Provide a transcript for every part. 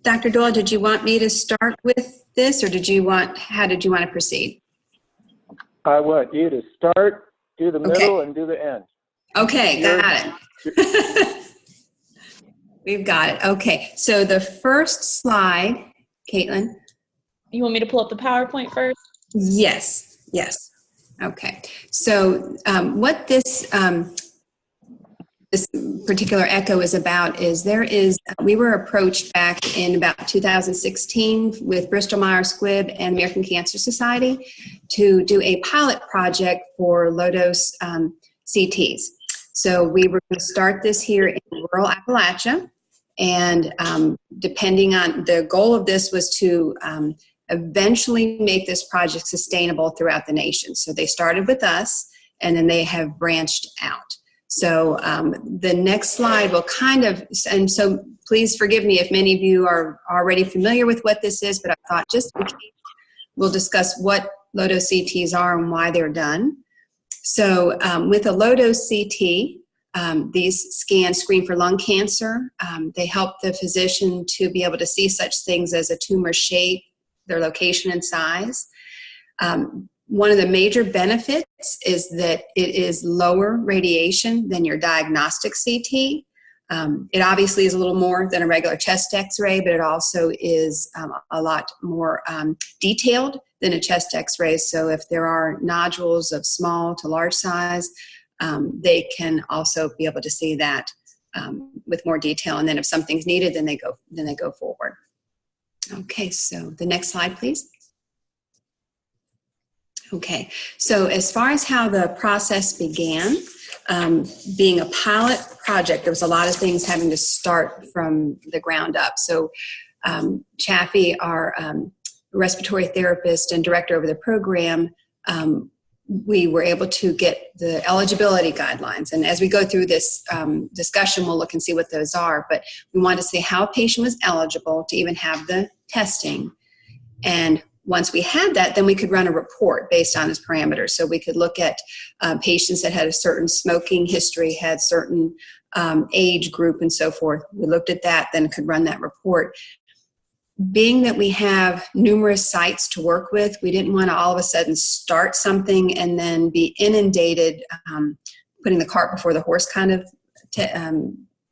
Dr. Doyle, did you want me to start with this, or how did you want to proceed? I want you to start, do the middle, and do the end. Okay, got it. We've got it. Okay, so the first slide, Caitlin. You want me to pull up the PowerPoint first? Yes, yes. Okay, so what this particular echo is about is we were approached back in about 2016 with Bristol Myers Squibb and American Cancer Society to do a pilot project for low-dose CTs. So we were going to start this here in rural Appalachia, and depending on the goal of this was to eventually make this project sustainable throughout the nation. So they started with us, and then they have branched out. So the next slide will and so please forgive me if many of you are already familiar with what this is, but I thought just in case we'll discuss what low-dose CTs are and why they're done. So with a low-dose CT, these scans screen for lung cancer. They help the physician to be able to see such things as a tumor shape, their location and size. One of the major benefits is that it is lower radiation than your diagnostic CT. It obviously is a little more than a regular chest x-ray, but it also is a lot more detailed than a chest x-ray. So if there are nodules of small to large size, they can also be able to see that with more detail. And then if something's needed, then they go forward. Okay, so the next slide, please. Okay, so as far as how the process began, being a pilot project, there was a lot of things having to start from the ground up. So Chaffee, our respiratory therapist and director over the program, we were able to get the eligibility guidelines. And as we go through this discussion, we'll look and see what those are. But we wanted to see how a patient was eligible to even have the testing. And once we had that, then we could run a report based on those parameters. So we could look at patients that had a certain smoking history, had certain age group and so forth. We looked at that, then could run that report. Being that we have numerous sites to work with, we didn't want to all of a sudden start something and then be inundated, putting the cart before the horse kind of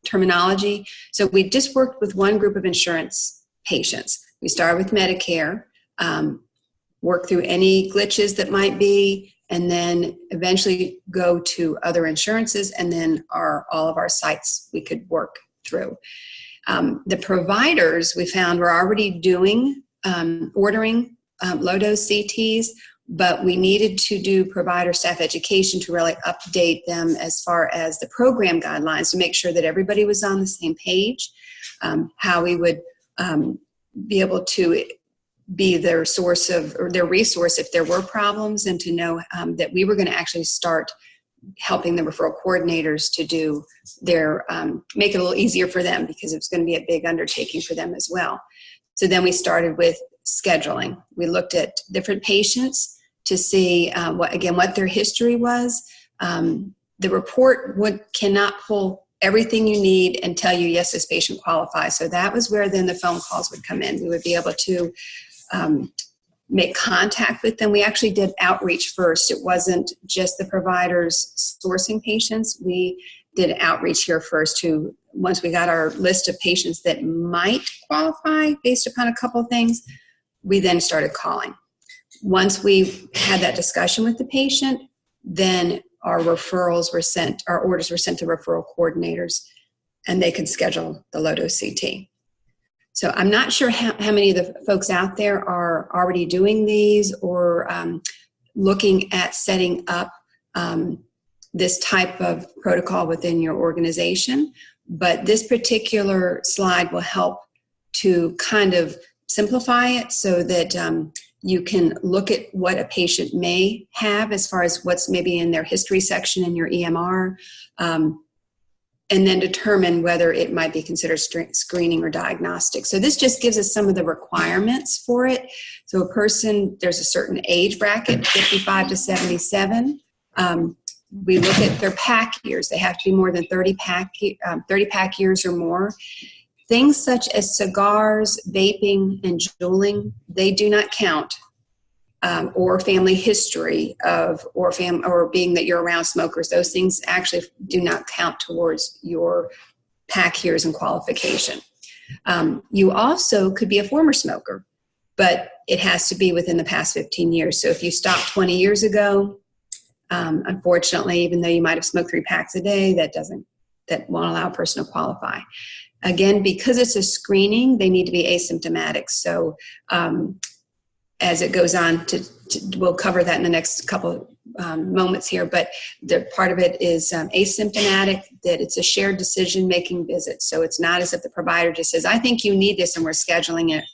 terminology. So we just worked with one group of insurance patients. We started with Medicare, work through any glitches that might be, and then eventually go to other insurances, and then all of our sites we could work through. The providers we found were already ordering low-dose CTs, but we needed to do provider staff education to really update them as far as the program guidelines to make sure that everybody was on the same page, how we would be able to be their source or their resource if there were problems, and to know that we were going to actually start helping the referral coordinators to do their, make it a little easier for them, because it was going to be a big undertaking for them as well. So then we started with scheduling. We looked at different patients to see what their history was. The report cannot pull everything you need and tell you, yes, this patient qualifies. So that was where then the phone calls would come in. We would be able to make contact with them. We actually did outreach first. It wasn't just the providers sourcing patients. We did outreach here first once we got our list of patients that might qualify based upon a couple of things, we then started calling. Once we had that discussion with the patient, then our orders were sent to referral coordinators, and they could schedule the low-dose CT. So I'm not sure how many of the folks out there are already doing these or looking at setting up this type of protocol within your organization, but this particular slide will help to kind of simplify it so that you can look at what a patient may have as far as what's maybe in their history section in your EMR, and then determine whether it might be considered screening or diagnostic. So this just gives us some of the requirements for it. So a person, there's a certain age bracket, 55 to 77. We look at their pack years. They have to be more than 30 pack years or more. Things such as cigars, vaping, and juuling, they do not count, or family history of, or being that you're around smokers. Those things actually do not count towards your PAC years and qualification. You also could be a former smoker, but it has to be within the past 15 years. So if you stopped 20 years ago, unfortunately, even though you might have smoked 3 packs a day, that won't allow a person to qualify. Again, because it's a screening, they need to be asymptomatic. So as it goes on, we'll cover that in the next couple moments here, but the part of it is asymptomatic, that it's a shared decision-making visit. So it's not as if the provider just says, I think you need this, and we're scheduling it.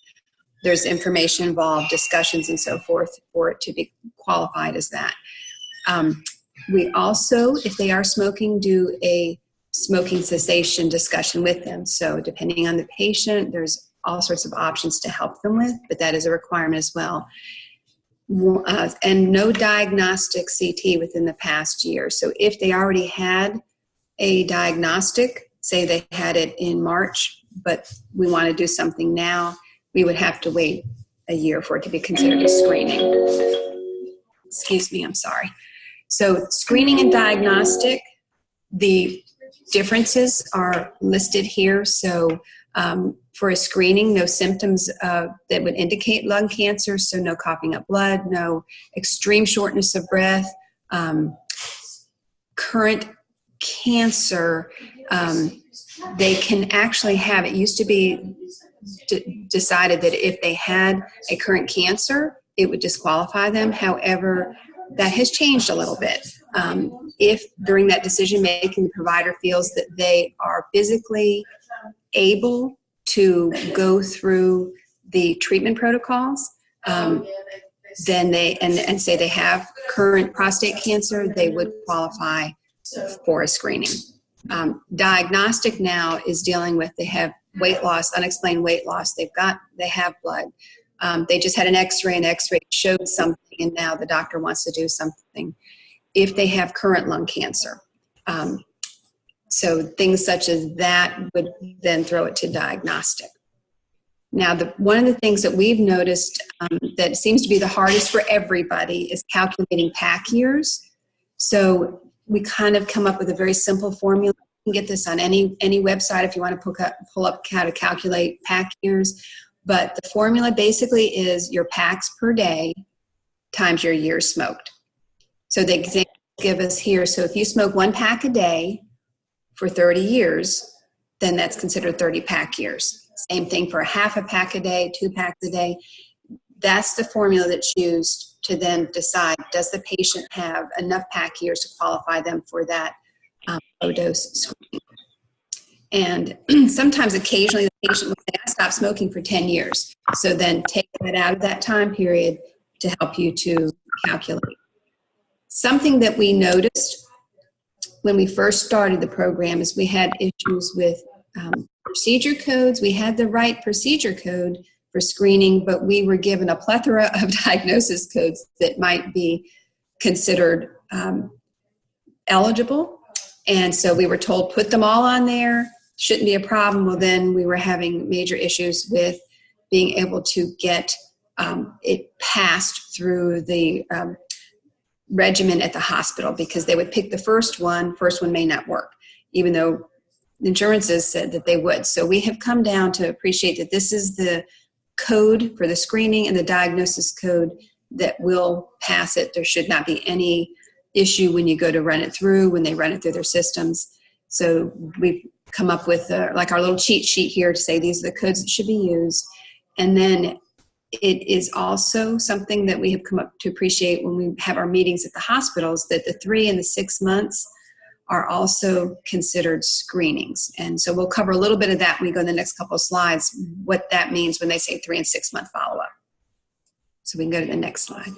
There's information involved, discussions and so forth for it to be qualified as that. We also, if they are smoking, do a smoking cessation discussion with them. So depending on the patient, there's all sorts of options to help them with, but that is a requirement as well. And no diagnostic CT within the past year. So if they already had a diagnostic, say they had it in March, but we want to do something now, we would have to wait a year for it to be considered a screening. Excuse me, I'm sorry. So screening and diagnostic, the differences are listed here. So for a screening, no symptoms that would indicate lung cancer, so no coughing up blood, no extreme shortness of breath, current cancer, they can actually have, it used to be decided that if they had a current cancer, it would disqualify them. However, that has changed a little bit. If during that decision making, the provider feels that they are physically able to go through the treatment protocols, then they, and say they have current prostate cancer, they would qualify for a screening. Diagnostic now is dealing with, they have weight loss, unexplained weight loss, they have blood. They just had an x-ray, and x-ray showed something, and now the doctor wants to do something. If they have current lung cancer. So things such as that would then throw it to diagnostic. Now, one of the things that we've noticed that seems to be the hardest for everybody is calculating PAC years. So we kind of come up with a very simple formula. You can get this on any website if you want to pull up how to calculate PAC years. But the formula basically is your packs per day times your years smoked. So the example give us here, so if you smoke 1 pack a day for 30 years, then that's considered 30 pack years. Same thing for a half a pack a day, 2 packs a day. That's the formula that's used to then decide, does the patient have enough pack years to qualify them for that low dose screening. And sometimes occasionally the patient will say, I stopped smoking for 10 years. So then take that out of that time period to help you to calculate. Something that we noticed when we first started the program is we had issues with procedure codes. We had the right procedure code for screening, but we were given a plethora of diagnosis codes that might be considered eligible. And so we were told, put them all on there, shouldn't be a problem. Well, then we were having major issues with being able to get it passed through the regimen at the hospital, because they would pick the first one may not work, even though insurances said that they would. So we have come down to appreciate that this is the code for the screening and the diagnosis code that will pass it. There should not be any issue when you go to run it through, when they run it through their systems. So we've come up with like our little cheat sheet here to say these are the codes that should be used. And then it is also something that we have come up to appreciate when we have our meetings at the hospitals, that the 3 and the 6 months are also considered screenings. And so we'll cover a little bit of that when we go in the next couple of slides, what that means when they say 3 and 6 month follow-up. So we can go to the next slide.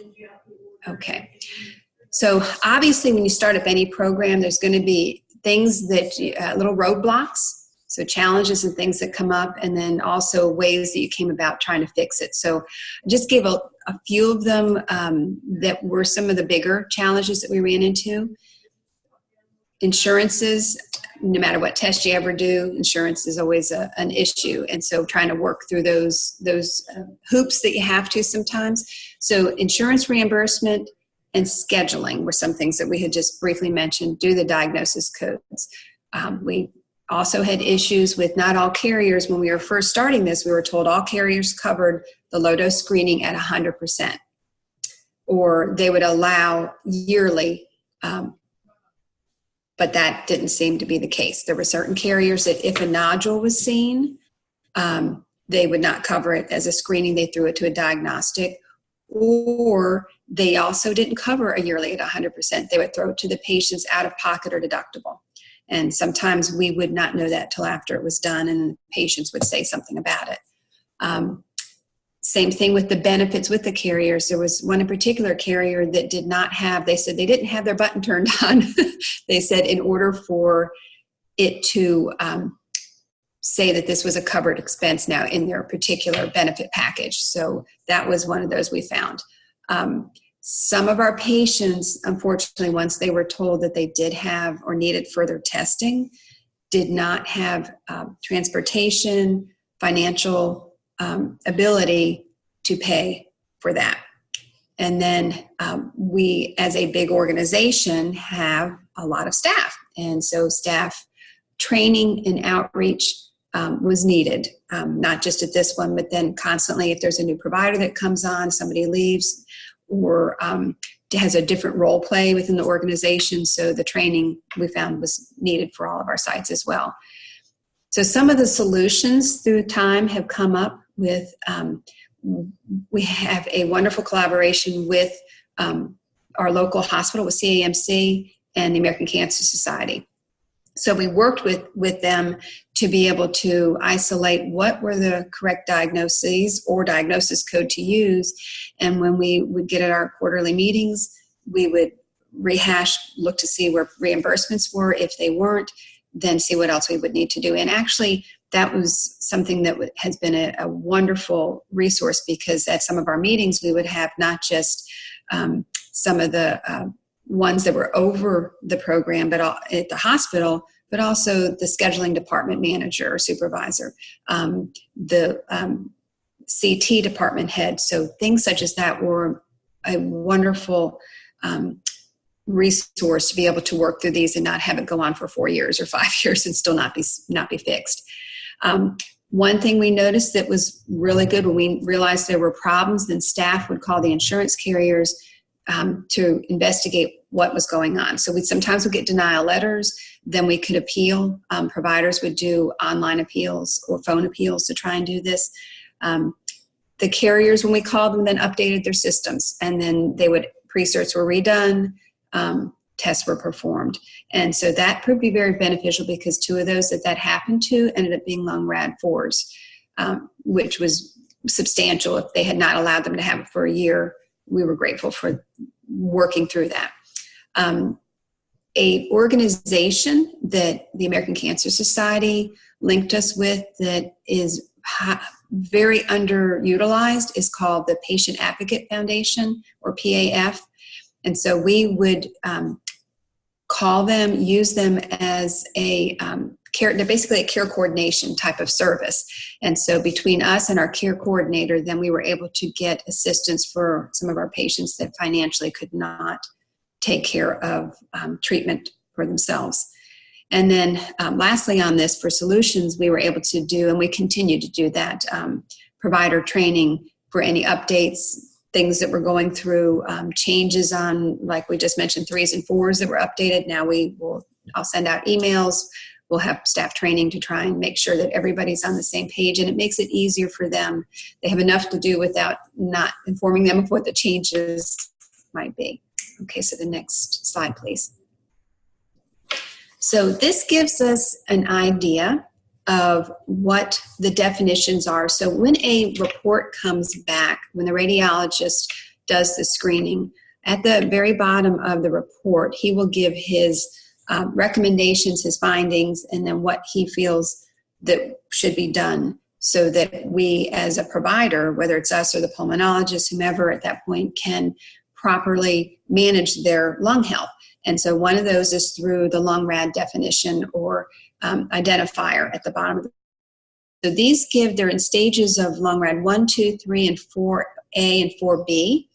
Okay. So obviously when you start up any program, there's going to be things that, little roadblocks, so challenges and things that come up, and then also ways that you came about trying to fix it. So I just gave a few of them that were some of the bigger challenges that we ran into. Insurances, no matter what test you ever do, insurance is always an issue. And so trying to work through those hoops that you have to sometimes. So insurance reimbursement and scheduling were some things that we had just briefly mentioned, do the diagnosis codes. We also had issues with not all carriers. When we were first starting this, we were told all carriers covered the low-dose screening at 100%, or they would allow yearly, but that didn't seem to be the case. There were certain carriers that if a nodule was seen, they would not cover it as a screening. They threw it to a diagnostic, or they also didn't cover a yearly at 100%. They would throw it to the patient's out-of-pocket or deductible. And sometimes we would not know that till after it was done, and patients would say something about it. Same thing with the benefits with the carriers. There was one in particular carrier that did not have, they said they didn't have their button turned on. They said in order for it to say that this was a covered expense now in their particular benefit package. So that was one of those we found. Some of our patients, unfortunately, once they were told that they did have or needed further testing, did not have transportation, financial ability to pay for that. And then we, as a big organization, have a lot of staff. And so staff training and outreach was needed, not just at this one, but then constantly if there's a new provider that comes on, somebody leaves, or has a different role play within the organization. So the training we found was needed for all of our sites as well. So some of the solutions through time have come up with, we have a wonderful collaboration with our local hospital, with CAMC and the American Cancer Society. So we worked with them to be able to isolate what were the correct diagnoses or diagnosis code to use. And when we would get at our quarterly meetings, we would rehash, look to see where reimbursements were. If they weren't, then see what else we would need to do. And actually, that was something that has been a wonderful resource, because at some of our meetings, we would have not just some of the ones that were over the program but at the hospital, but also the scheduling department manager or supervisor, the CT department head. So things such as that were a wonderful resource to be able to work through these and not have it go on for 4 years or 5 years and still not be fixed. One thing we noticed that was really good, when we realized there were problems, then staff would call the insurance carriers to investigate what was going on. So we sometimes would get denial letters, then we could appeal. Providers would do online appeals or phone appeals to try and do this. The carriers, when we called them, then updated their systems, and then they would, pre-certs were redone, tests were performed. And so that proved to be very beneficial, because 2 of those that happened to ended up being lung RAD4s, which was substantial. If they had not allowed them to have it for a year, we were grateful for working through that. A organization that the American Cancer Society linked us with that is very underutilized is called the Patient Advocate Foundation, or PAF. And so we would call them, use them as a they're basically a care coordination type of service. And so between us and our care coordinator, then we were able to get assistance for some of our patients that financially could not take care of treatment for themselves. And then lastly on this, for solutions, we were able to do, and we continue to do that, provider training for any updates, things that we're going through, changes on, like we just mentioned, 3s and 4s that were updated. Now I'll send out emails. We'll have staff training to try and make sure that everybody's on the same page, and it makes it easier for them. They have enough to do without not informing them of what the changes might be. Okay, so the next slide, please. So this gives us an idea of what the definitions are. So when a report comes back, when the radiologist does the screening, at the very bottom of the report, he will give his recommendations, his findings, and then what he feels that should be done, so that we as a provider, whether it's us or the pulmonologist, whomever at that point, can properly manage their lung health. And so one of those is through the lung rad definition or identifier at the bottom of the. So these they're in stages of lung rad 1, 2, 3, and 4A and 4B.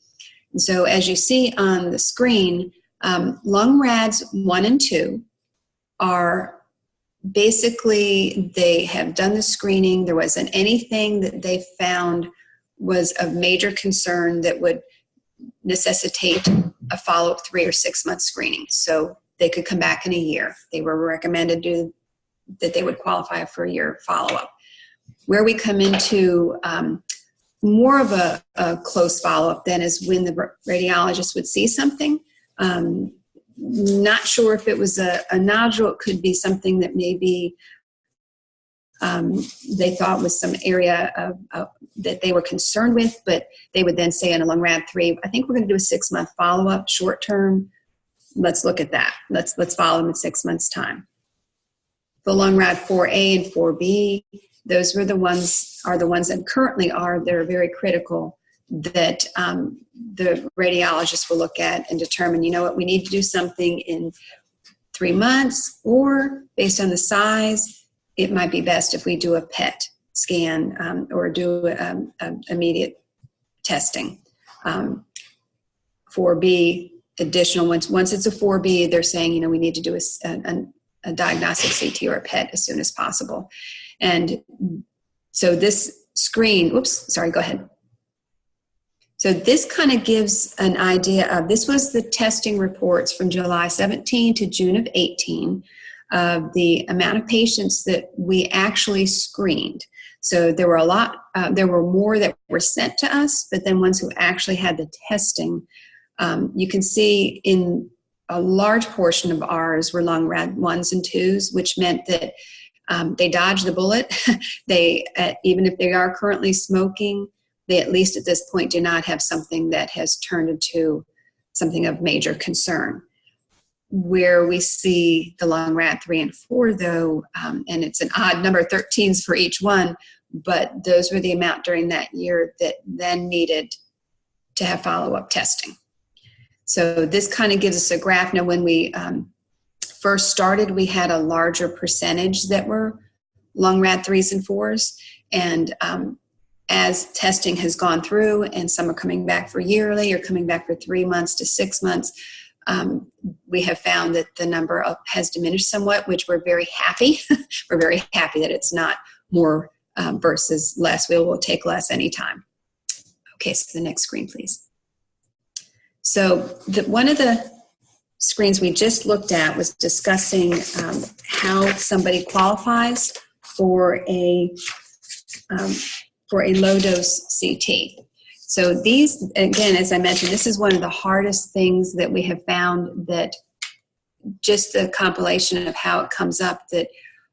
And so as you see on the screen, lung rads 1 and 2 are basically, they have done the screening. There wasn't anything that they found was of major concern that would necessitate a follow-up 3 or 6 month screening. So they could come back in a year. They were recommended that they would qualify for a year follow-up. Where we come into more of a close follow-up then is when the radiologist would see something. Not sure if it was a nodule. It could be something that maybe they thought was some area that they were concerned with, but they would then say in a lung rad 3, I think we're going to do a 6 month follow-up, short term. Let's look at that. Let's follow them in 6 months' time. The lung rad 4A and 4B, those are the ones that currently they're very critical, that the radiologist will look at and determine, you know what, we need to do something in 3 months, or based on the size, it might be best if we do a PET scan or do immediate testing. 4B, additional ones. Once it's a 4B, they're saying, you know, we need to do a diagnostic CT or a PET as soon as possible. And so this screen, go ahead. So this kind of gives an idea of, this was the testing reports from July 17 to June of 18 of the amount of patients that we actually screened. So there were there were more that were sent to us, but then ones who actually had the testing, you can see in a large portion of ours were lung rad 1s and 2s, which meant that they dodged the bullet. They, even if they are currently smoking, they at least at this point do not have something that has turned into something of major concern. Where we see the lung rad 3 and 4, though, and it's an odd number, 13s for each one, but those were the amount during that year that then needed to have follow-up testing. So this kind of gives us a graph. Now, when we first started, we had a larger percentage that were lung rad 3s and 4s, and as testing has gone through and some are coming back for yearly or coming back for 3 months to 6 months, we have found that the number has diminished somewhat, which we're very happy. We're very happy that it's not more versus less. We will take less anytime. Okay, so the next screen, please. So one of the screens we just looked at was discussing how somebody qualifies for a low-dose CT. So these, again, as I mentioned, this is one of the hardest things that we have found, that just the compilation of how it comes up that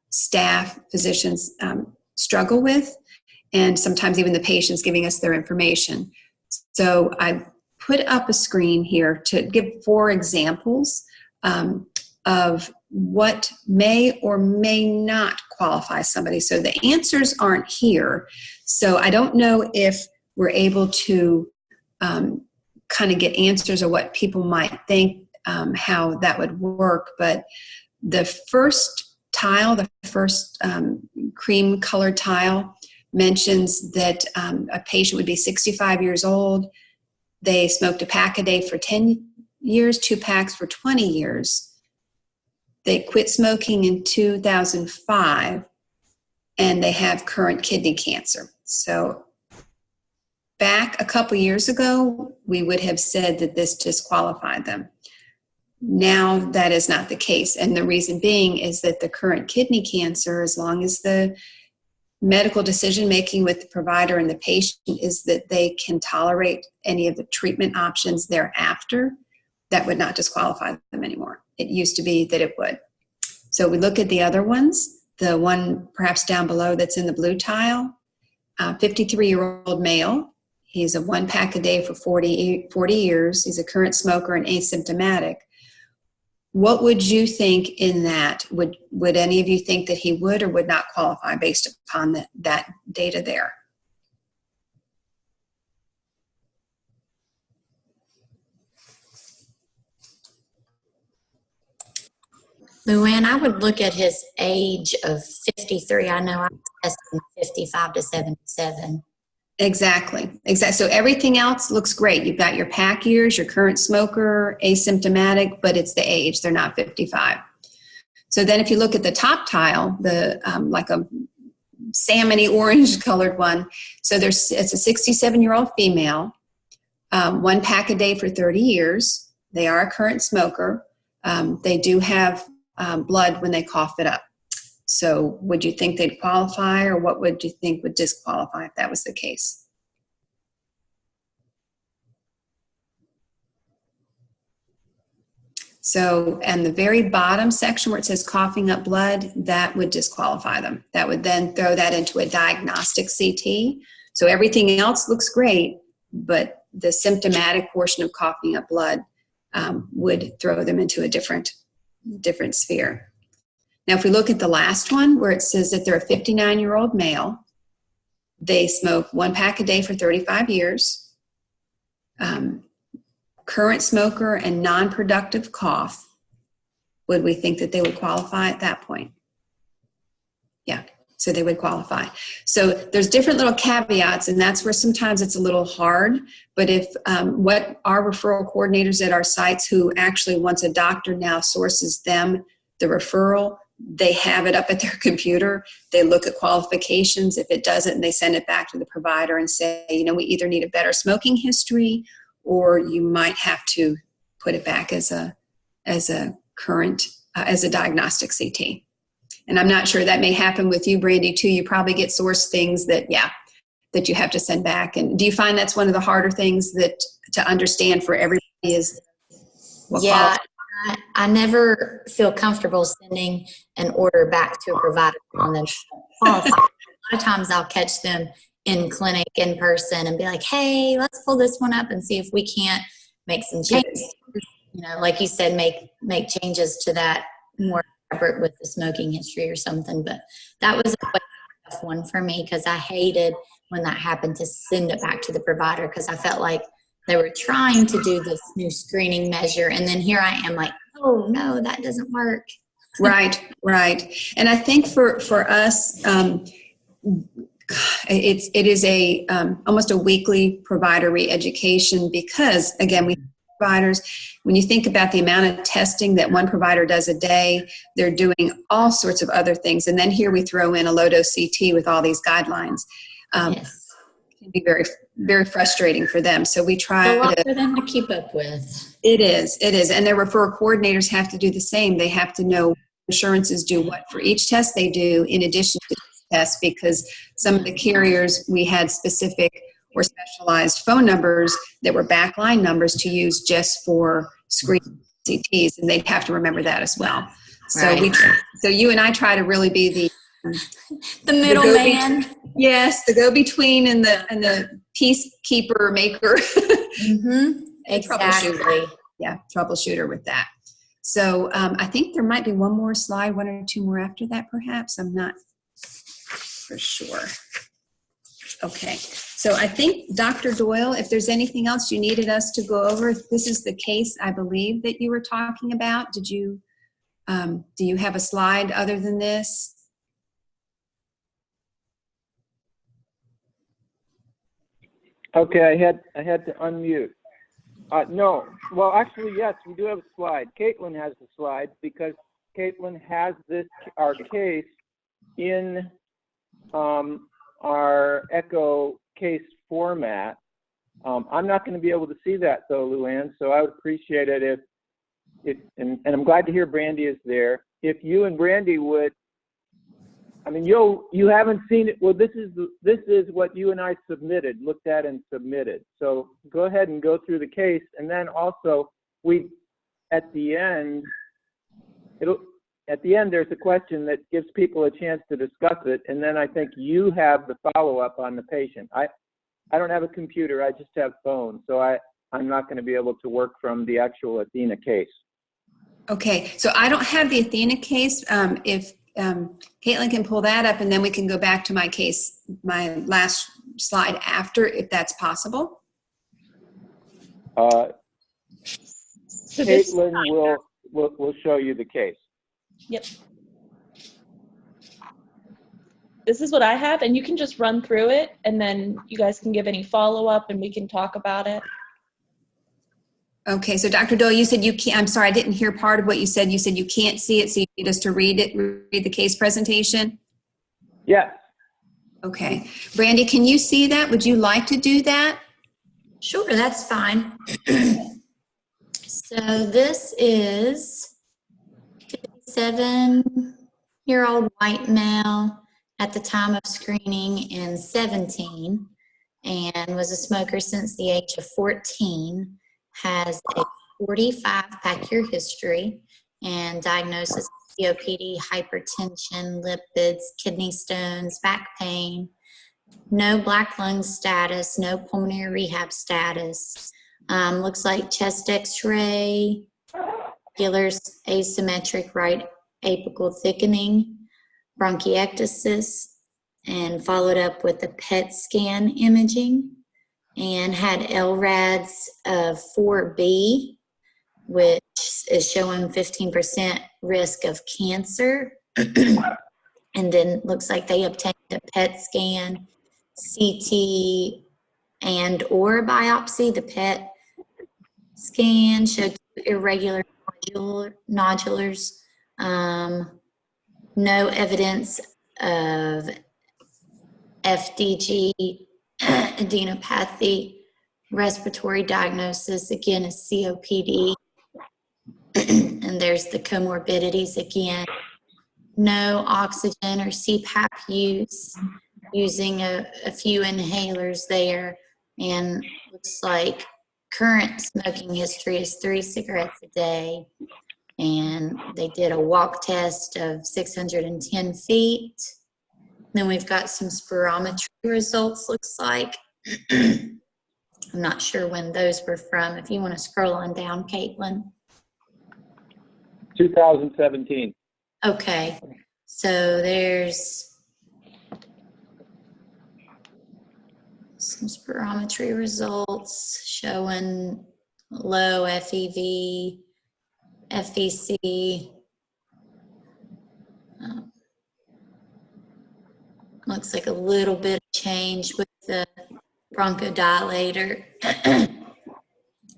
staff, physicians struggle with, and sometimes even the patients giving us their information. So I put up a screen here to give 4 examples of what may or may not qualify somebody. So the answers aren't here. So I don't know if we're able to kind of get answers of what people might think, how that would work. But the first tile, the first cream colored tile, mentions that a patient would be 65 years old. They smoked a pack a day for 10 years, 2 packs for 20 years. They quit smoking in 2005, and they have current kidney cancer. So back a couple years ago, we would have said that this disqualified them. Now that is not the case. And the reason being is that the current kidney cancer, as long as the medical decision-making with the provider and the patient is that they can tolerate any of the treatment options thereafter, that would not disqualify them anymore. It used to be that it would. So we look at the other ones, the one perhaps down below that's in the blue tile, 53-year-old male. He's a 1 pack a day for 40 years. He's a current smoker and asymptomatic. What would you think in that? Would any of you think that he would or would not qualify based upon that data there? Luann, I would look at his age of 53. I know I was testing 55 to 77. Exactly. So everything else looks great. You've got your pack years, your current smoker, asymptomatic, but it's the age. They're not 55. So then if you look at the top tile, the like a salmony orange colored one, so it's a 67-year-old female, 1 pack a day for 30 years. They are a current smoker. They do have blood when they cough it up. So would you think they'd qualify, or what would you think would disqualify if that was the case? So, and the very bottom section where it says coughing up blood, that would disqualify them. That would then throw that into a diagnostic CT. So everything else looks great, but the symptomatic portion of coughing up blood would throw them into a different sphere. Now, if we look at the last one where it says that they're a 59-year-old male, they smoke 1 pack a day for 35 years, current smoker and non-productive cough, would we think that they would qualify at that point? Yeah, so they would qualify. So there's different little caveats, and that's where sometimes it's a little hard. But if what our referral coordinators at our sites, who actually, once a doctor now sources them the referral, they have it up at their computer. They look at qualifications. If it doesn't, they send it back to the provider and say, you know, we either need a better smoking history, or you might have to put it back as a current, as a diagnostic CT. And I'm not sure that may happen with you, Brandy, too. You probably get sourced things that you have to send back. And do you find that's one of the harder things that to understand for everybody is what Yeah, I never feel comfortable sending an order back to a provider on them qualified. A lot of times I'll catch them in clinic in person and be like, hey, let's pull this one up and see if we can't make some changes. You know, like you said, make changes to that more separate with the smoking history or something. But that was a tough one for me, because I hated when that happened to send it back to the provider, because I felt like they were trying to do this new screening measure, and then here I am like, oh no, that doesn't work. Right. And I think for us, it is a almost a weekly provider re-education, because again, we providers, when you think about the amount of testing that one provider does a day, they're doing all sorts of other things, and then here we throw in a Lowdose CT with all these guidelines. Yes. It can be very, very frustrating for them. So we try a lot for them to keep up with. It is, and their referral coordinators have to do the same. They have to know insurances do what for each test they do in addition to tests, because some of the carriers, we had specific or specialized phone numbers that were backline numbers to use just for screening CTs, and they'd have to remember that as well. So Right. So you and I try to really be the middleman. Yes, the go-between and the peacekeeper maker. Mm-hmm. Exactly. Troubleshooter with that. So I think there might be one more slide, 1 or 2 more after that, perhaps. I'm not for sure. Okay, so I think, Dr. Doyle, if there's anything else you needed us to go over, this is the case, I believe, that you were talking about. Did you, do you have a slide other than this? Okay, I had to unmute. No, well, actually, yes, we do have a slide. Caitlin has the slide, because Caitlin has our case in our Echo case format. I'm not going to be able to see that though, Luann, so I would appreciate it if and I'm glad to hear Brandy is there. If you and Brandy would, I mean, you haven't seen it. Well, this is what you and I looked at and submitted. So go ahead and go through the case, and then also at the end there's a question that gives people a chance to discuss it, and then I think you have the follow-up on the patient. I don't have a computer, I just have phone, so I'm not going to be able to work from the actual Athena case. Okay, so I don't have the Athena case. If Caitlin can pull that up, and then we can go back to my case, my last slide after, if that's possible. Caitlin will show you the case. Yep. This is what I have, and you can just run through it, and then you guys can give any follow-up, and we can talk about it. Okay, so Dr. Doyle, you said you can't, I'm sorry, I didn't hear part of what you said. You said you can't see it, so you need us to read it, read the case presentation? Yes. Okay. Brandy, can you see that? Would you like to do that? Sure, that's fine. So this is 57-year-old white male at the time of screening and 17, and was a smoker since the age of 14, has a 45 pack-year history and diagnosis of COPD, hypertension, lipids, kidney stones, back pain, no black lung status, no pulmonary rehab status. Looks like chest x-ray, Giller's asymmetric right apical thickening, bronchiectasis, and followed up with a PET scan imaging, and had LRADS of 4B, which is showing 15% risk of cancer. And then looks like they obtained a PET scan, CT, and or biopsy. The PET scan showed irregular nodulars, no evidence of FDG, adenopathy, respiratory diagnosis, again, is COPD. And there's the comorbidities again. No oxygen or CPAP use, using a few inhalers there, and looks like current smoking history is 3 cigarettes a day. And they did a walk test of 610 feet. Then we've got some spirometry results, looks like. I'm not sure when those were from. If you want to scroll on down, Caitlin. 2017. Okay, so there's some spirometry results showing low FEV, FVC. Looks like a little bit of change with the bronchodilator.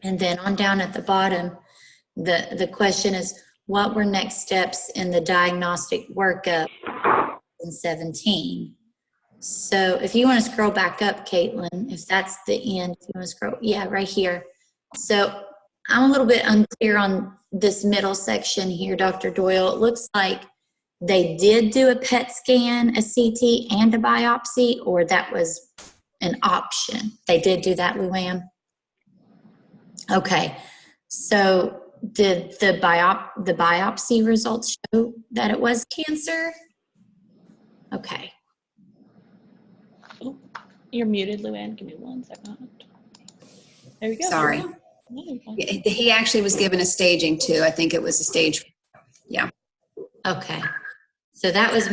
And then on down at the bottom, the question is, what were next steps in the diagnostic workup in 17? So if you want to scroll back up, Caitlin, if that's the end, if you want to scroll, yeah, right here. So I'm a little bit unclear on this middle section here, Dr. Doyle. It looks like they did do a PET scan, a CT, and a biopsy, or that was an option. They did do that, Luann? Okay, so did the biopsy results show that it was cancer? Okay. Oh, you're muted, Luann. Give me 1 second. There we go. Sorry. He actually was given a staging too. I think it was a stage. Yeah. Okay. So that was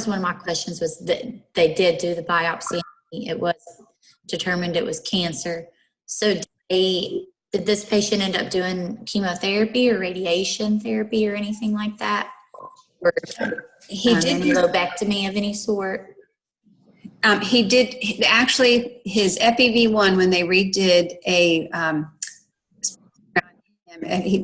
one of my questions, was that they did do the biopsy. It was determined it was cancer. So did this patient end up doing chemotherapy or radiation therapy or anything like that? Or He did any lobectomy of any sort? He did, actually, his FEV1, when they redid they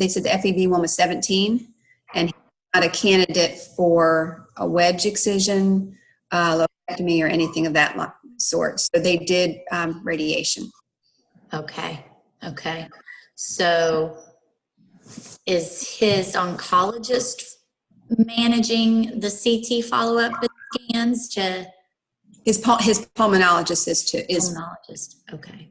said the FEV1 was 17, and he not a candidate for a wedge excision, lobectomy, or anything of that sort. So they did radiation. Okay. Okay. So is his oncologist managing the CT follow-up scans to? His pulmonologist is too. Pulmonologist. Okay.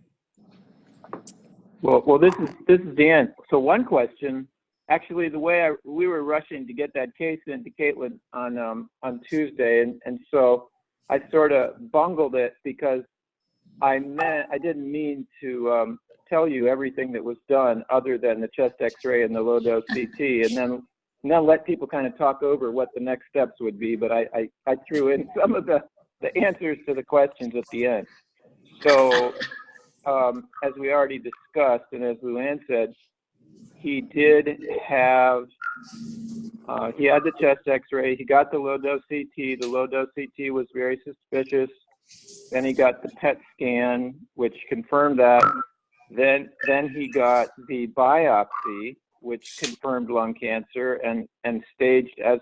Well, this is Dan. So one question, actually, the way we were rushing to get that case into Caitlin on Tuesday, and so I sort of bungled it because I didn't mean to tell you everything that was done other than the chest X-ray and the low-dose CT, and then let people kind of talk over what the next steps would be. But I threw in some of the answers to the questions at the end. So as we already discussed, and as Luann said, he did have He had the chest x-ray. He got the low-dose CT. The low-dose CT was very suspicious. Then he got the PET scan, which confirmed that. Then he got the biopsy, which confirmed lung cancer and staged as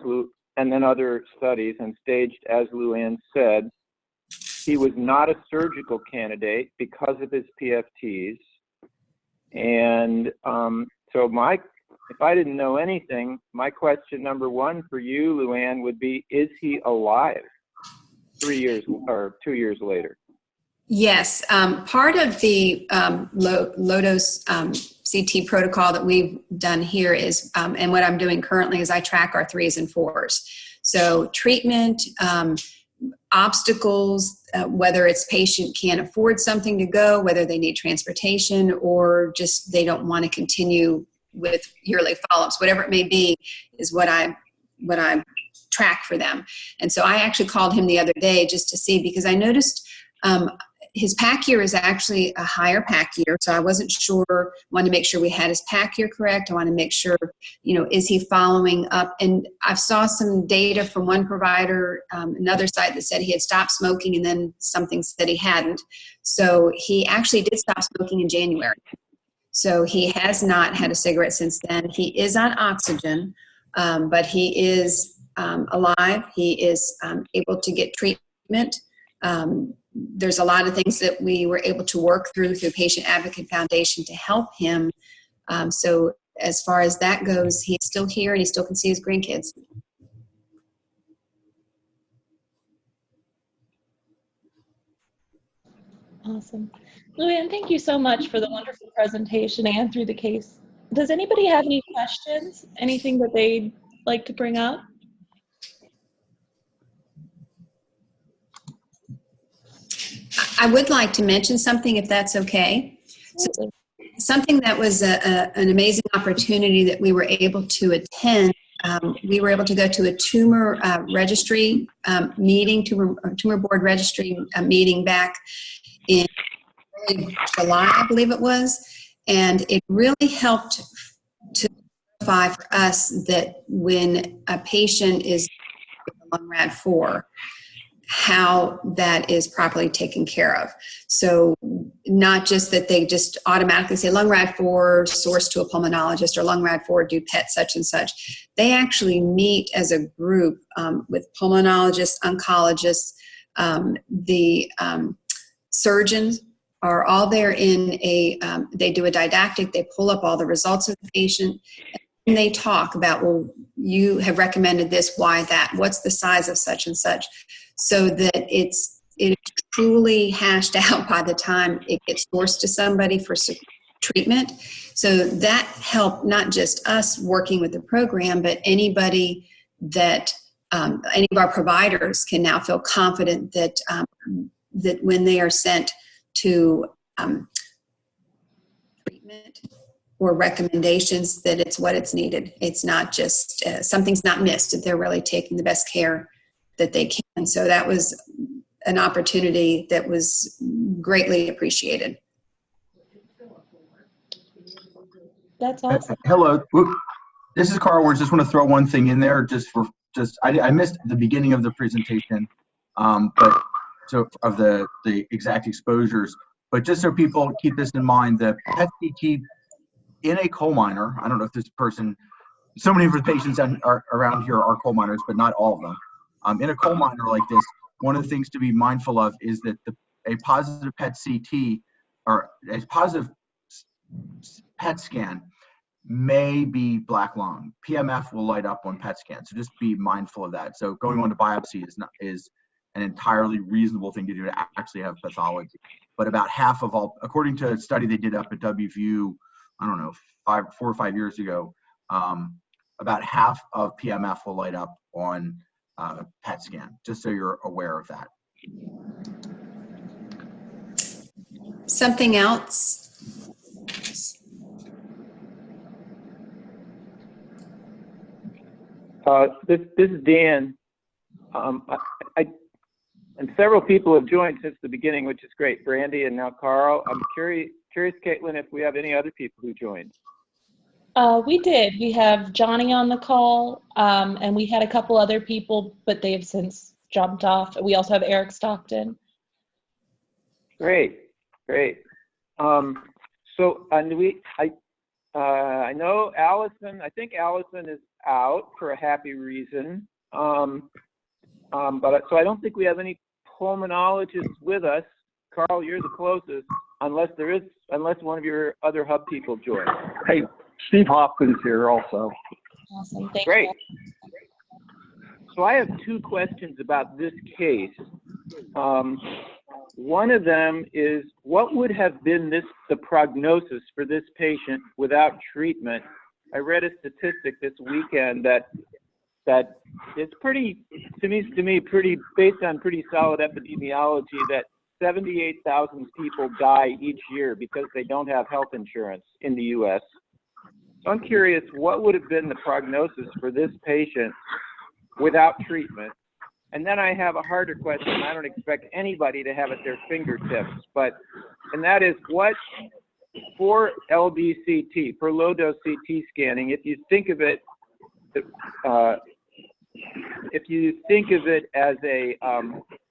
and then other studies and staged as Luann said. He was not a surgical candidate because of his PFTs. And so if I didn't know anything, my question number one for you, Luann, would be, is he alive 3 years or 2 years later? Yes, part of the low-dose CT protocol that we've done here is, and what I'm doing currently is I track our 3s and 4s. So treatment, obstacles, whether it's patient can't afford something to go, whether they need transportation, or just they don't want to continue with yearly follow-ups, whatever it may be, is what I track for them. And so I actually called him the other day just to see, because I noticed his pack year is actually a higher pack year, so I wasn't sure. Wanted to make sure we had his pack year correct. I want to make sure, is he following up? And I saw some data from one provider, another site that said he had stopped smoking, and then something said he hadn't. So he actually did stop smoking in January. So he has not had a cigarette since then. He is on oxygen, but he is alive. He is able to get treatment. There's a lot of things that we were able to work through Patient Advocate Foundation to help him. So as far as that goes, he's still here and he still can see his grandkids. Awesome. Luann, thank you so much for the wonderful presentation and through the case. Does anybody have any questions? Anything that they'd like to bring up? I would like to mention something, if that's okay. So, something that was an amazing opportunity that we were able to attend. We were able to go to a tumor registry meeting, tumor board registry meeting back in July, I believe it was, and it really helped to clarify for us that when a patient is on RAD4, how that is properly taken care of. So not just that they just automatically say lung RAD4, source to a pulmonologist, or lung RAD4, do PET such and such. They actually meet as a group with pulmonologists, oncologists, the surgeons are all there in they do a didactic, they pull up all the results of the patient, and they talk about, well, you have recommended this, why that, what's the size of such and such, so that it is truly hashed out by the time it gets sourced to somebody for treatment. So that helped not just us working with the program, but anybody that, any of our providers can now feel confident that, that when they are sent to treatment or recommendations, that it's what it's needed. It's not just, something's not missed, that they're really taking the best care that they can. So that was an opportunity that was greatly appreciated. That's awesome. Hello, this is Carl Warren. Just want to throw one thing in there, I missed the beginning of the presentation, but so of the exact exposures, but just so people keep this in mind, the PET CT in a coal miner, I don't know if this person, so many of the patients are around here are coal miners, but not all of them. In a coal miner like this, one of the things to be mindful of is that a positive PET CT or a positive PET scan may be black lung. PMF will light up on PET scan, so just be mindful of that. So going on to biopsy is an entirely reasonable thing to do to actually have pathology. But about half of all, according to a study they did up at WVU, I don't know, 4 or 5 years ago, about half of PMF will light up on PET scan, just so you're aware of that. Something else? This is Dan. And several people have joined since the beginning, which is great. Brandy and now Carl. I'm curious, Caitlin, if we have any other people who joined. We did. We have Johnny on the call, and we had a couple other people, but they have since jumped off. We also have Eric Stockton. Great, great. So, I know Allison. I think Allison is out for a happy reason. But so I don't think we have any pulmonologists with us. Carl, you're the closest, unless one of your other hub people joins. Hey, Steve Hopkins here also. Awesome. Thank Great. you. So I have two questions about this case. One of them is, what would have been the prognosis for this patient without treatment? I read a statistic this weekend that it's pretty, to me, pretty based on pretty solid epidemiology, that 78,000 people die each year because they don't have health insurance in the U.S. So I'm curious, what would have been the prognosis for this patient without treatment? And then I have a harder question. I don't expect anybody to have at their fingertips, and that is, what for LDCT, for low-dose CT scanning, if you think of it as a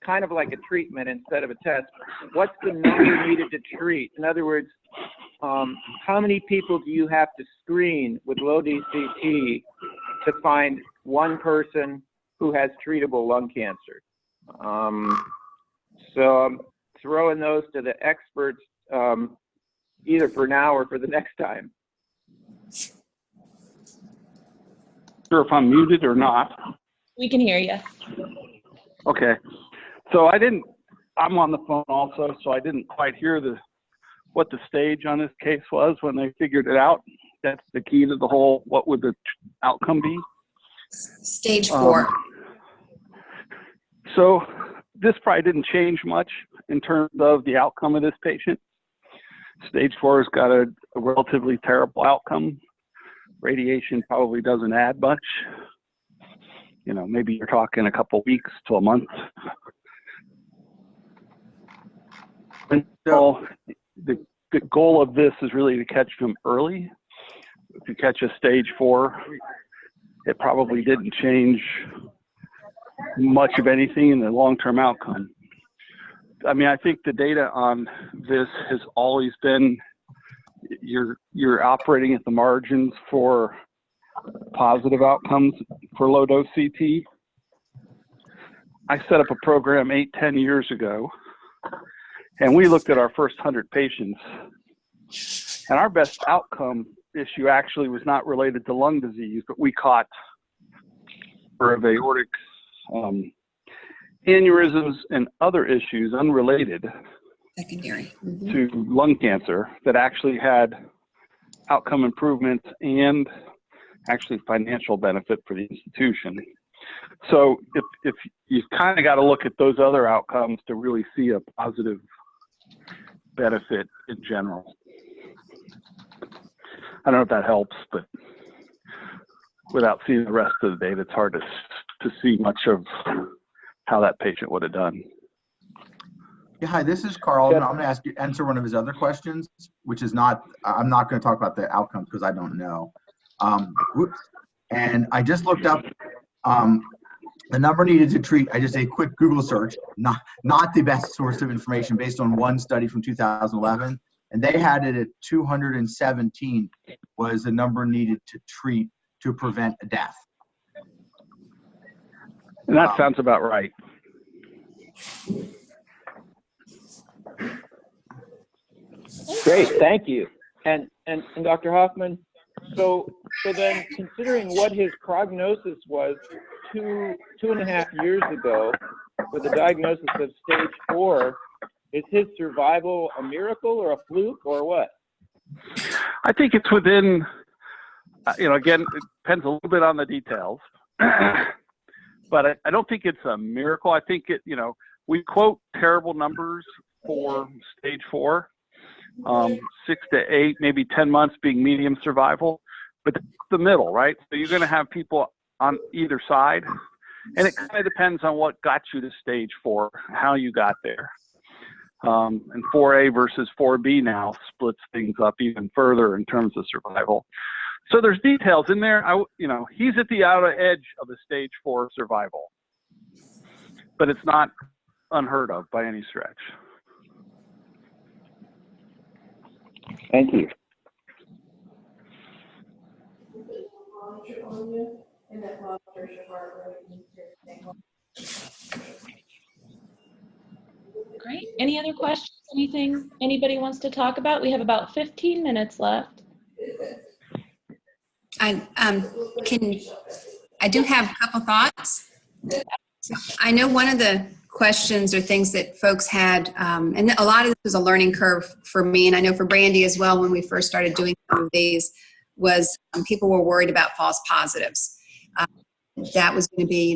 kind of like a treatment instead of a test, what's the number needed to treat? In other words, how many people do you have to screen with low-dose CT to find one person who has treatable lung cancer? So I'm throwing those to the experts, either for now or for the next time. Sure if I'm muted or not. We can hear you. Okay. So I'm on the phone also, so I didn't quite hear what the stage on this case was when they figured it out. That's the key to the whole, what would the outcome be? Stage 4. So this probably didn't change much in terms of the outcome of this patient. Stage 4 has got a relatively terrible outcome. Radiation probably doesn't add much. You know, maybe you're talking a couple weeks to a month. And so the goal of this is really to catch them early. If you catch a stage 4, it probably didn't change much of anything in the long-term outcome. I mean, I think the data on this has always been you're operating at the margins for positive outcomes for low-dose CT. I set up a program 8-10 years ago, and we looked at our first 100 patients, and our best outcome issue actually was not related to lung disease, but we caught of aortic aneurysms and other issues unrelated Secondary. to lung cancer that actually had outcome improvements and actually financial benefit for the institution. So if you've kind of got to look at those other outcomes to really see a positive benefit in general. I don't know if that helps, but without seeing the rest of the data, it's hard to see much of how that patient would have done. Yeah, hi, this is Carl. I'm going to answer one of his other questions, which is not, I'm not going to talk about the outcomes because I don't know. And I just looked up the number needed to treat. I just did a quick Google search, not the best source of information, based on one study from 2011. And they had it at 217 was the number needed to treat to prevent a death. And that sounds about right. Great, thank you. And Dr. Hoffman, so then, considering what his prognosis was two and a half years ago with a diagnosis of stage 4, is his survival a miracle or a fluke or what? I think it's within, again, it depends a little bit on the details, but I don't think it's a miracle. I think we quote terrible numbers for stage 4, 6 to 8, maybe 10 months being medium survival, but that's the middle, right? So you're going to have people on either side, and it kind of depends on what got you to stage 4, how you got there. And 4A versus 4B now splits things up even further in terms of survival. So there's details in there. He's at the outer edge of the stage 4 survival, but it's not unheard of by any stretch. Thank you. Great. Any other questions? Anything anybody wants to talk about? We have about 15 minutes left. I do have a couple thoughts. So I know one of the questions or things that folks had, and a lot of this was a learning curve for me, and I know for Brandy as well when we first started doing some of these, was people were worried about false positives. That was going to be,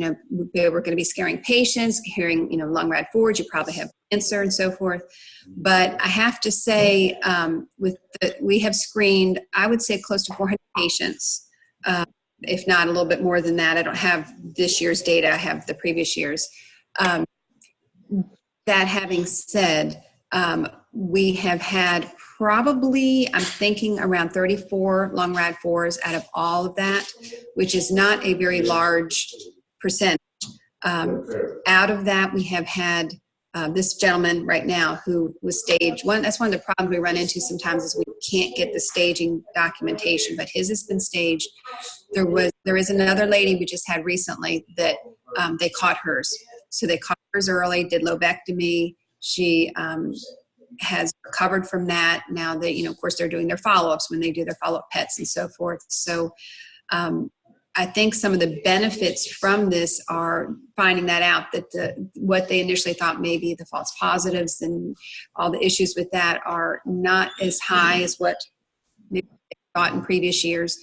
they were going to be scaring patients, hearing, lung rad forward, you probably have cancer and so forth. But I have to say, we have screened, I would say close to 400 patients, if not a little bit more than that. I don't have this year's data, I have the previous year's. That having said, we have had probably, I'm thinking around 34 lung rad 4s out of all of that, which is not a very large percentage. Out of that, we have had this gentleman right now who was stage 1. That's one of the problems we run into sometimes is we can't get the staging documentation, but his has been staged. There is another lady we just had recently that they caught hers. So they caught hers early, did lobectomy. She has recovered from that. Now they, of course, they're doing their follow-ups when they do their follow-up PETs and so forth. So I think some of the benefits from this are finding that out, that what they initially thought may be the false positives and all the issues with that are not as high as what maybe they thought in previous years.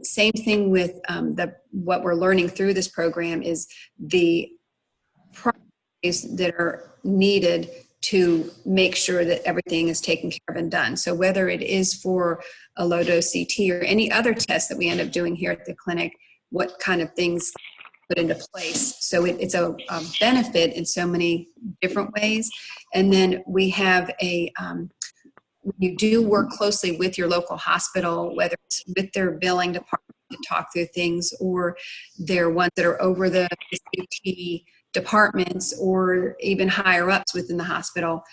Same thing with what we're learning through this program is the processes that are needed to make sure that everything is taken care of and done. So whether it is for a low-dose CT or any other test that we end up doing here at the clinic, what kind of things put into place. So it's a benefit in so many different ways. And then we have you do work closely with your local hospital, whether it's with their billing department to talk through things, or they're ones that are over the safety departments or even higher ups within the hospital.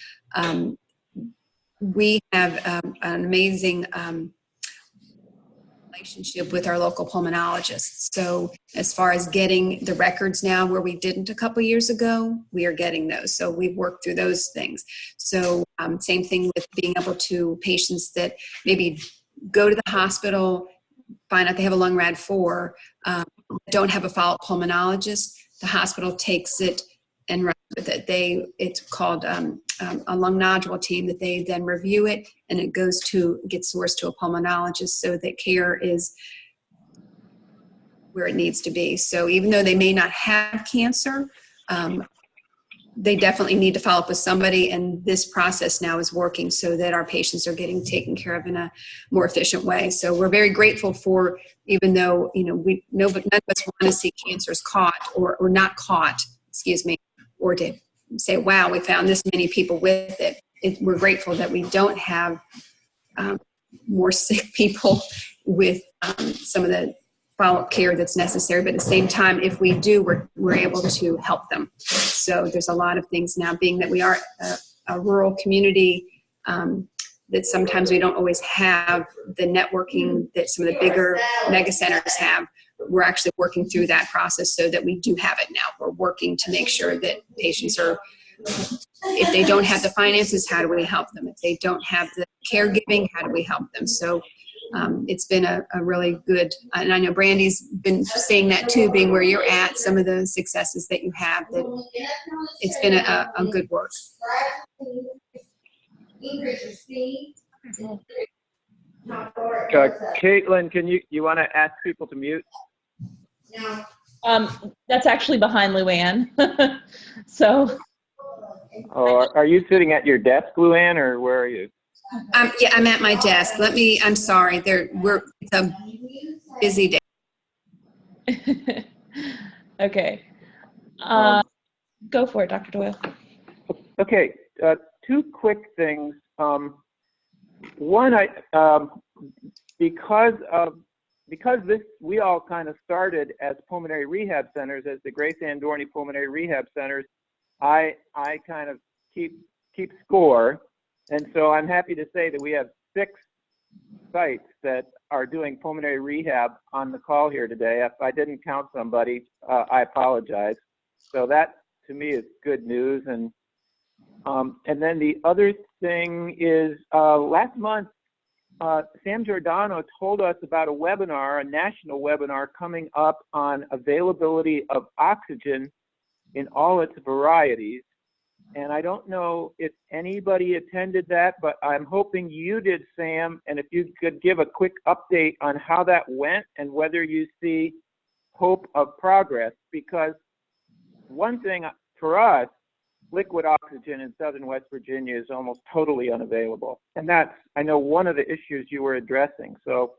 We have an amazing relationship with our local pulmonologists. So as far as getting the records now where we didn't a couple years ago, we are getting those. So we've worked through those things. So same thing with being able to patients that maybe go to the hospital, find out they have a lung rad 4, don't have a follow-up pulmonologist. The hospital takes it and runs with it. It's called a lung nodule team that they then review it, and it gets sourced to a pulmonologist so that care is where it needs to be. So even though they may not have cancer, they definitely need to follow up with somebody, and this process now is working so that our patients are getting taken care of in a more efficient way. So we're very grateful for, even though none of us want to see cancers caught or not caught, or to say, wow, we found this many people with it. We're grateful that we don't have more sick people with some of the follow-up care that's necessary, but at the same time, if we do, we're able to help them. So there's a lot of things now, being that we are a rural community, that sometimes we don't always have the networking that some of the bigger mega centers have. We're actually working through that process so that we do have it now. We're working to make sure that patients are, if they don't have the finances, how do we help them? If they don't have the caregiving, how do we help them? So it's been a really good, and I know Brandy's been seeing that too, being where you're at, some of the successes that you have, that it's been a good work. Caitlin, you want to ask people to mute? That's actually behind Luann. So. Oh, are you sitting at your desk, Luann, or where are you? Yeah, I'm at my desk. I'm sorry. It's a busy day. Okay. Go for it, Dr. Doyle. Okay, 2 quick things. One, because of because we all kind of started as pulmonary rehab centers, as the Grace Ann Dorney Pulmonary Rehab Centers, I kind of keep score. And so I'm happy to say that we have 6 sites that are doing pulmonary rehab on the call here today. If I didn't count somebody, I apologize. So that to me is good news. And then the other thing is last month, Sam Giordano told us about a webinar, a national webinar coming up on availability of oxygen in all its varieties. And I don't know if anybody attended that, but I'm hoping you did, Sam. And if you could give a quick update on how that went and whether you see hope of progress. Because one thing for us, liquid oxygen in Southern West Virginia is almost totally unavailable. And that's, I know, one of the issues you were addressing. So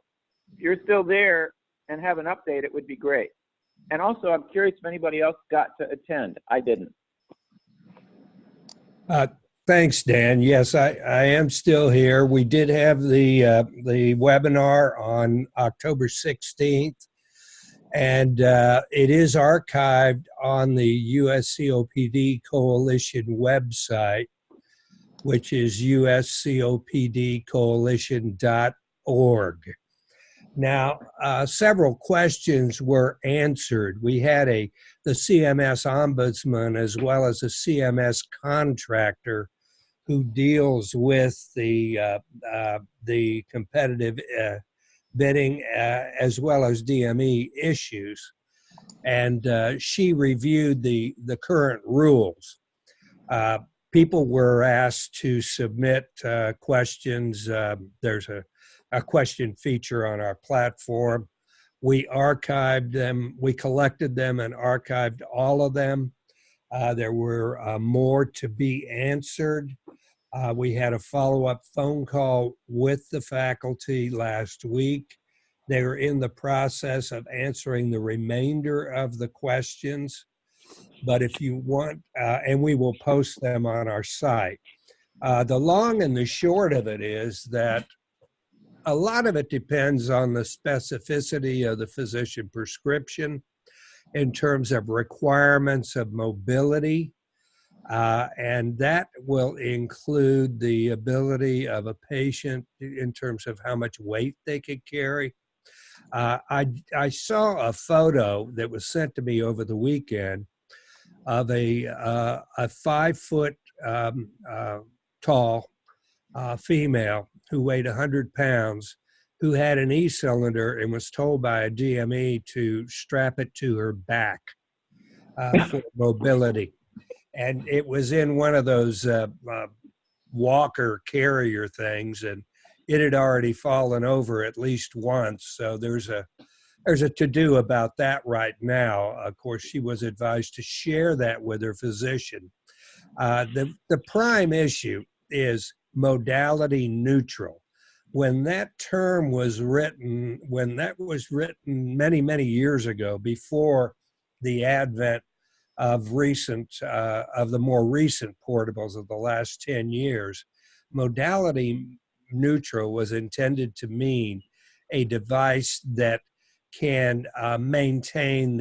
if you're still there and have an update, it would be great. And also, I'm curious if anybody else got to attend. I didn't. Thanks, Dan. Yes, I am still here. We did have the webinar on October 16th, and it is archived on the USCOPD Coalition website, which is uscopdcoalition.org. Now, several questions were answered. We had the CMS ombudsman as well as a CMS contractor who deals with the competitive bidding as well as DME issues. And she reviewed the current rules. People were asked to submit questions. There's a question feature on our platform. We archived them, we collected them and archived all of them. There were more to be answered. We had a follow-up phone call with the faculty last week. They were in the process of answering the remainder of the questions. But if you want, and we will post them on our site. The long and the short of it is that a lot of it depends on the specificity of the physician prescription in terms of requirements of mobility, and that will include the ability of a patient in terms of how much weight they could carry. I saw a photo that was sent to me over the weekend of a 5 foot tall female who weighed 100 pounds, who had an E-cylinder and was told by a DME to strap it to her back for mobility. And it was in one of those walker carrier things, and it had already fallen over at least once. So there's a to-do about that right now. Of course, she was advised to share that with her physician. The prime issue is modality neutral. When that term was written, many, many years ago, before the advent of the more recent portables of the last 10 years, modality neutral was intended to mean a device that can maintain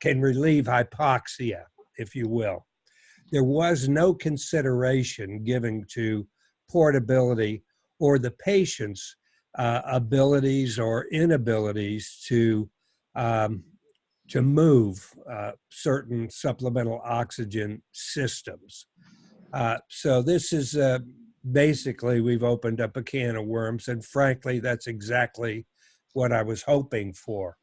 can relieve hypoxia, if you will. There was no consideration given to portability or the patient's abilities or inabilities to move certain supplemental oxygen systems. So this is basically, we've opened up a can of worms, and frankly, that's exactly what I was hoping for.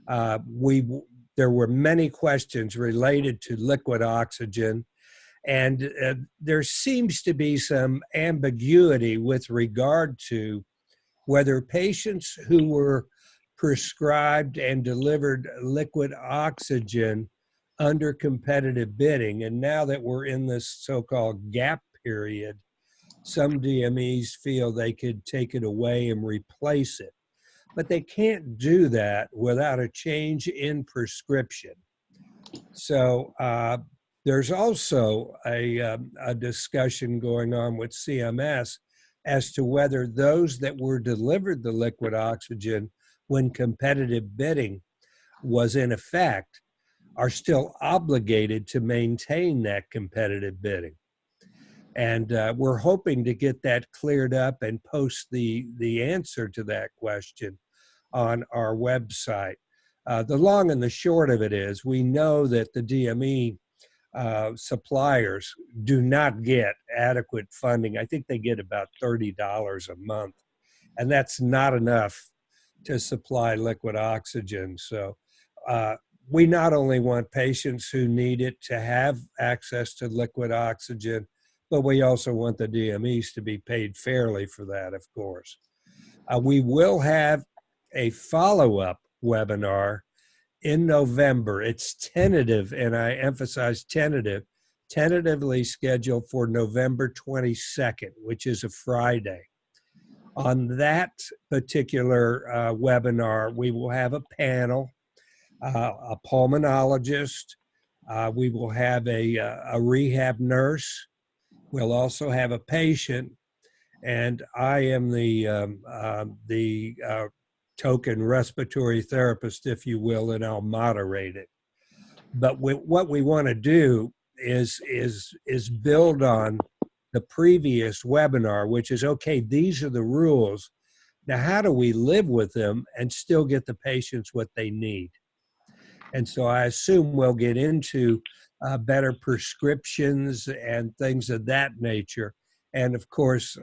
There were many questions related to liquid oxygen, and there seems to be some ambiguity with regard to whether patients who were prescribed and delivered liquid oxygen under competitive bidding, and now that we're in this so-called gap period, some DMEs feel they could take it away and replace it. But they can't do that without a change in prescription. So there's also a discussion going on with CMS as to whether those that were delivered the liquid oxygen when competitive bidding was in effect are still obligated to maintain that competitive bidding. And we're hoping to get that cleared up and post the answer to that question on our website. The long and the short of it is we know that the DME suppliers do not get adequate funding. I think they get about $30 a month, and that's not enough to supply liquid oxygen. So we not only want patients who need it to have access to liquid oxygen, but we also want the DMEs to be paid fairly for that, of course. We will have a follow-up webinar in November. It's tentative, and I emphasize tentative, tentatively scheduled for November 22nd, which is a Friday. On that particular webinar, we will have a panel, a pulmonologist, we will have a rehab nurse, we'll also have a patient, and I am the token respiratory therapist, if you will, and I'll moderate it. But what we want to do is build on the previous webinar, which is, okay, these are the rules. Now, how do we live with them and still get the patients what they need? And so I assume we'll get into better prescriptions and things of that nature. And of course,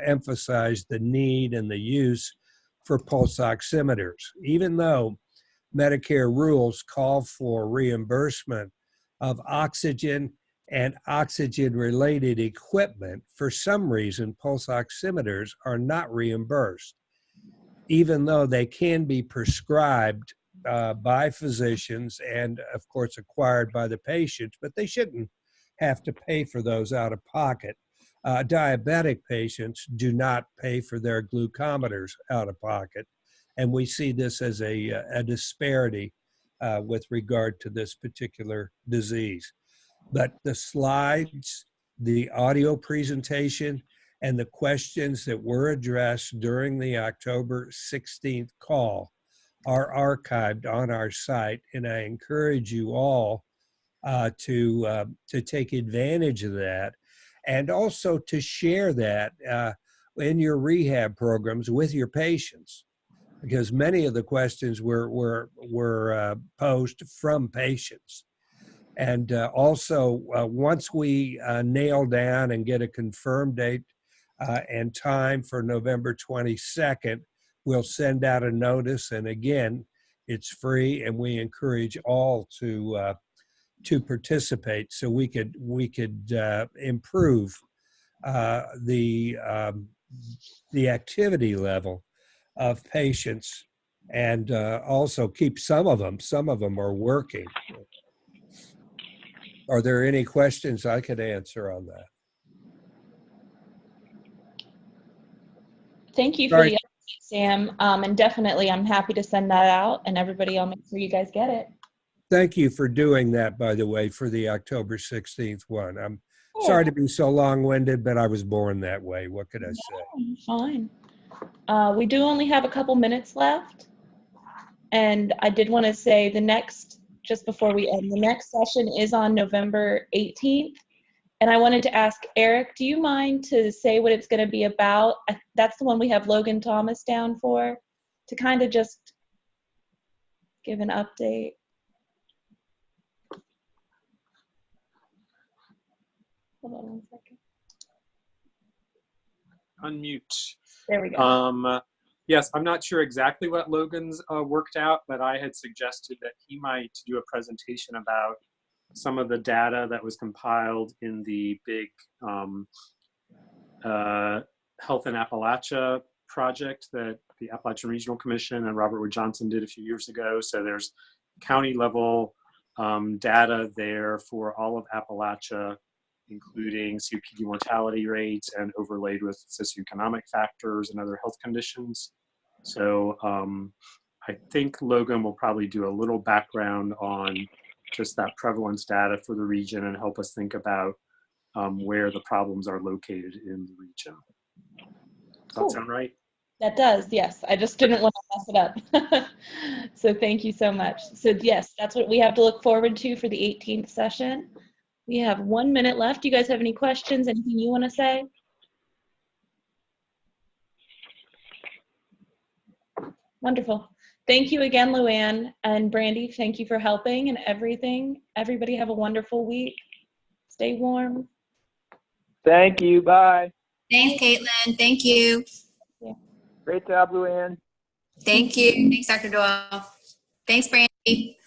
emphasize the need and the use for pulse oximeters. Even though Medicare rules call for reimbursement of oxygen and oxygen-related equipment, for some reason, pulse oximeters are not reimbursed, even though they can be prescribed by physicians and, of course, acquired by the patients, but they shouldn't have to pay for those out of pocket. Diabetic patients do not pay for their glucometers out of pocket, and we see this as a disparity with regard to this particular disease. But the slides, the audio presentation, and the questions that were addressed during the October 16th call are archived on our site, and I encourage you all to take advantage of that, and also to share that in your rehab programs with your patients, because many of the questions were posed from patients. And also, once we nail down and get a confirmed date and time for November 22nd, we'll send out a notice. And again, it's free, and we encourage all to participate so we could improve the activity level of patients, and also keep some of them are working. Are there any questions I could answer on that? Thank you for the update, Sam. And definitely, I'm happy to send that out, and everybody, I'll make sure you guys get it. Thank you for doing that, by the way, for the October 16th one. I'm sorry to be so long-winded, but I was born that way. What could I say? Fine. We do only have a couple minutes left. And I did want to say just before we end, the next session is on November 18th. And I wanted to ask Eric, do you mind to say what it's going to be about? That's the one we have Logan Thomas down for, to kind of just give an update. Hold on one second. Unmute. There we go. Yes, I'm not sure exactly what Logan's worked out, but I had suggested that he might do a presentation about some of the data that was compiled in the big Health in Appalachia project that the Appalachian Regional Commission and Robert Wood Johnson did a few years ago. So there's county level data there for all of Appalachia, including COPD mortality rates and overlaid with socioeconomic factors and other health conditions. So I think Logan will probably do a little background on just that prevalence data for the region and help us think about where the problems are located in the region. Cool. that sound right? That does, yes. I just didn't want to mess it up. So thank you so much. So yes, that's what we have to look forward to for the 18th session. We have 1 minute left. Do you guys have any questions? Anything you want to say? Wonderful. Thank you again, Luann and Brandy. Thank you for helping and everything. Everybody have a wonderful week. Stay warm. Thank you. Bye. Thanks, Caitlin. Thank you. Great job, Luann. Thank you. Thanks, Dr. Doyle. Thanks, Brandy.